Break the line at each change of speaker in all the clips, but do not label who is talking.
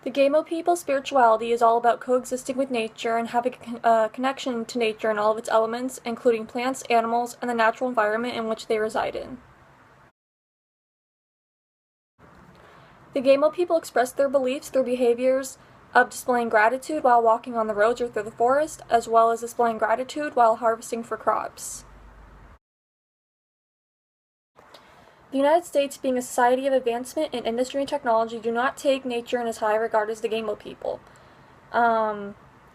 The Gamo people's spirituality is all about coexisting with nature and having a connection to nature and all of its elements, including plants, animals, and the natural environment in which they reside in. The Gamo people express their beliefs through behaviors of displaying gratitude while walking on the roads or through the forest, as well as displaying gratitude while harvesting for crops. The United States, being a society of advancement in industry and technology, do not take nature in as high regard as the Gamo people,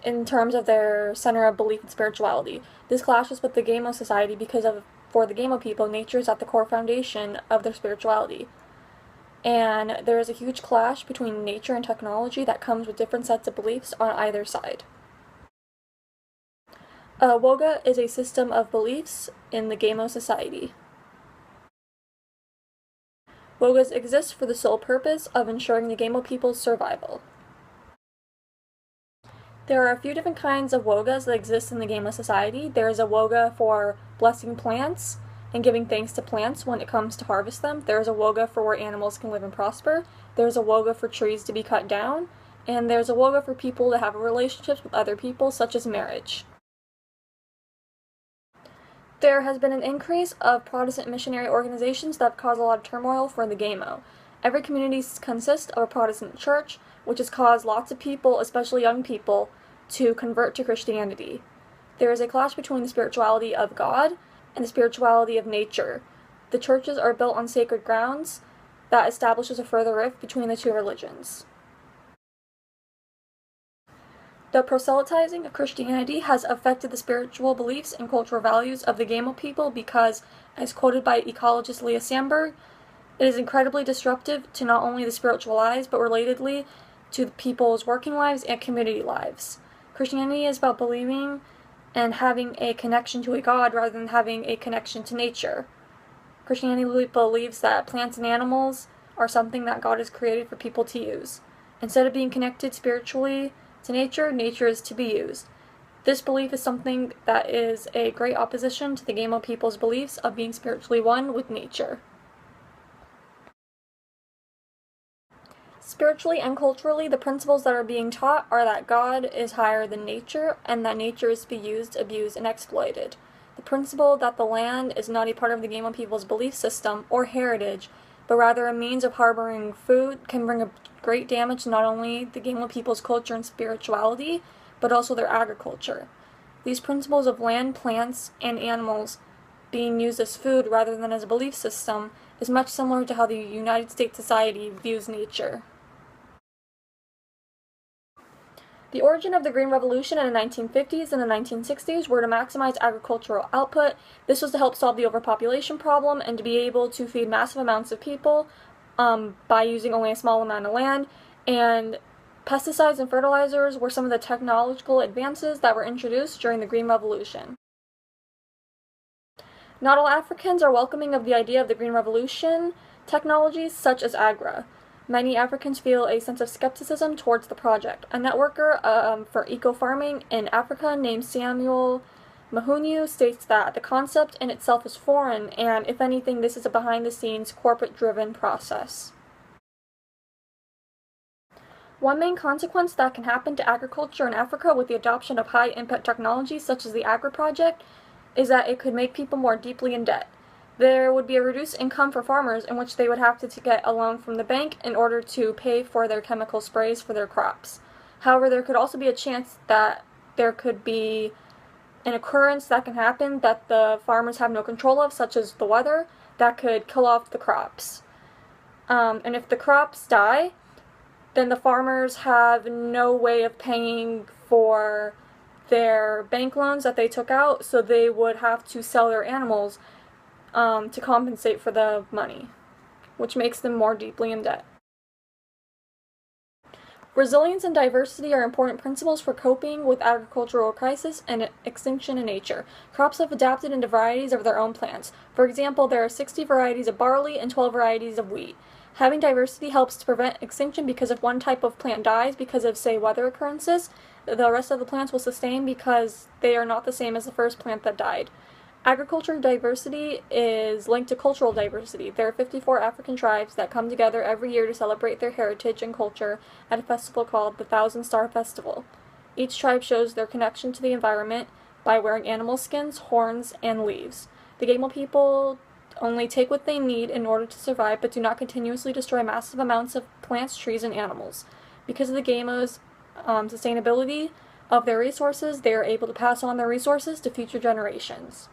in terms of their center of belief and spirituality. This clashes with the Gamo society because for the Gamo people, nature is at the core foundation of their spirituality. And there is a huge clash between nature and technology that comes with different sets of beliefs on either side. Woga is a system of beliefs in the Gamo society. Wogas exist for the sole purpose of ensuring the Gamo people's survival. There are a few different kinds of wogas that exist in the Gamo society. There is a woga for blessing plants and giving thanks to plants when it comes to harvest them. There is a woga for where animals can live and prosper. There's a woga for trees to be cut down. And there's a woga for people to have relationships with other people, such as marriage. There has been an increase of Protestant missionary organizations that have caused a lot of turmoil for the Gamo. Every community consists of a Protestant church, which has caused lots of people, especially young people, to convert to Christianity. There is a clash between the spirituality of God and the spirituality of nature. The churches are built on sacred grounds that establishes a further rift between the two religions. The proselytizing of Christianity has affected the spiritual beliefs and cultural values of the Gamo people because, as quoted by ecologist Leah Sandberg, it is incredibly disruptive to not only the spiritual lives, but relatedly to the people's working lives and community lives. Christianity is about believing and having a connection to a God rather than having a connection to nature. Christianity believes that plants and animals are something that God has created for people to use. Instead of being connected spiritually to nature, nature is to be used. This belief is something that is a great opposition to the Gamo people's beliefs of being spiritually one with nature. Spiritually and culturally, the principles that are being taught are that God is higher than nature, and that nature is to be used, abused, and exploited. The principle that the land is not a part of the Gamo people's belief system or heritage, but rather a means of harboring food, can bring a great damage to not only the Gamo people's culture and spirituality, but also their agriculture. These principles of land, plants, and animals being used as food rather than as a belief system is much similar to how the United States society views nature. The origin of the Green Revolution in the 1950s and the 1960s were to maximize agricultural output. This was to help solve the overpopulation problem and to be able to feed massive amounts of people by using only a small amount of land. And pesticides and fertilizers were some of the technological advances that were introduced during the Green Revolution. Not all Africans are welcoming of the idea of the Green Revolution technologies such as Agra. Many Africans feel a sense of skepticism towards the project. A networker for eco-farming in Africa named Samuel Mahunyu states that the concept in itself is foreign, and if anything, this is a behind-the-scenes, corporate-driven process. One main consequence that can happen to agriculture in Africa with the adoption of high-impact technologies such as the Agra project is that it could make people more deeply in debt. There would be a reduced income for farmers in which they would have to get a loan from the bank in order to pay for their chemical sprays for their crops. However, there could also be a chance that there could be an occurrence that can happen that the farmers have no control of, such as the weather, that could kill off the crops. And if the crops die, then the farmers have no way of paying for their bank loans that they took out, so they would have to sell their animals to compensate for the money, which makes them more deeply in debt. Resilience and diversity are important principles for coping with agricultural crisis and extinction in nature. Crops have adapted into varieties of their own plants. For example, there are 60 varieties of barley and 12 varieties of wheat. Having diversity helps to prevent extinction because if one type of plant dies because of, say, weather occurrences, the rest of the plants will sustain because they are not the same as the first plant that died. Agricultural diversity is linked to cultural diversity. There are 54 African tribes that come together every year to celebrate their heritage and culture at a festival called the Thousand Star Festival. Each tribe shows their connection to the environment by wearing animal skins, horns, and leaves. The Gamo people only take what they need in order to survive, but do not continuously destroy massive amounts of plants, trees, and animals. Because of the Gamos' sustainability of their resources, they are able to pass on their resources to future generations.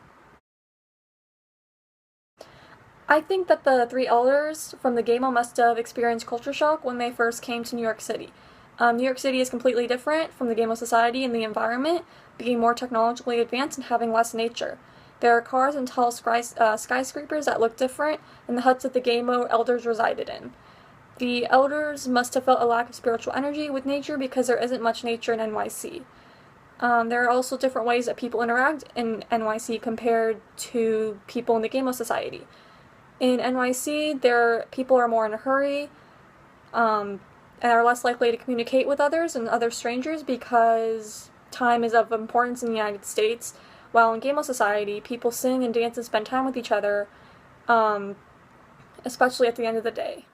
I think that the three elders from the Gamo must have experienced culture shock when they first came to New York City. New York City is completely different from the Gamo society and the environment, being more technologically advanced and having less nature. There are cars and tall skyscrapers that look different than the huts that the Gamo elders resided in. The elders must have felt a lack of spiritual energy with nature because there isn't much nature in NYC. There are also different ways that people interact in NYC compared to people in the Gamo society. In NYC, people are more in a hurry, and are less likely to communicate with others and other strangers because time is of importance in the United States, while in Gamo society, people sing and dance and spend time with each other, especially at the end of the day.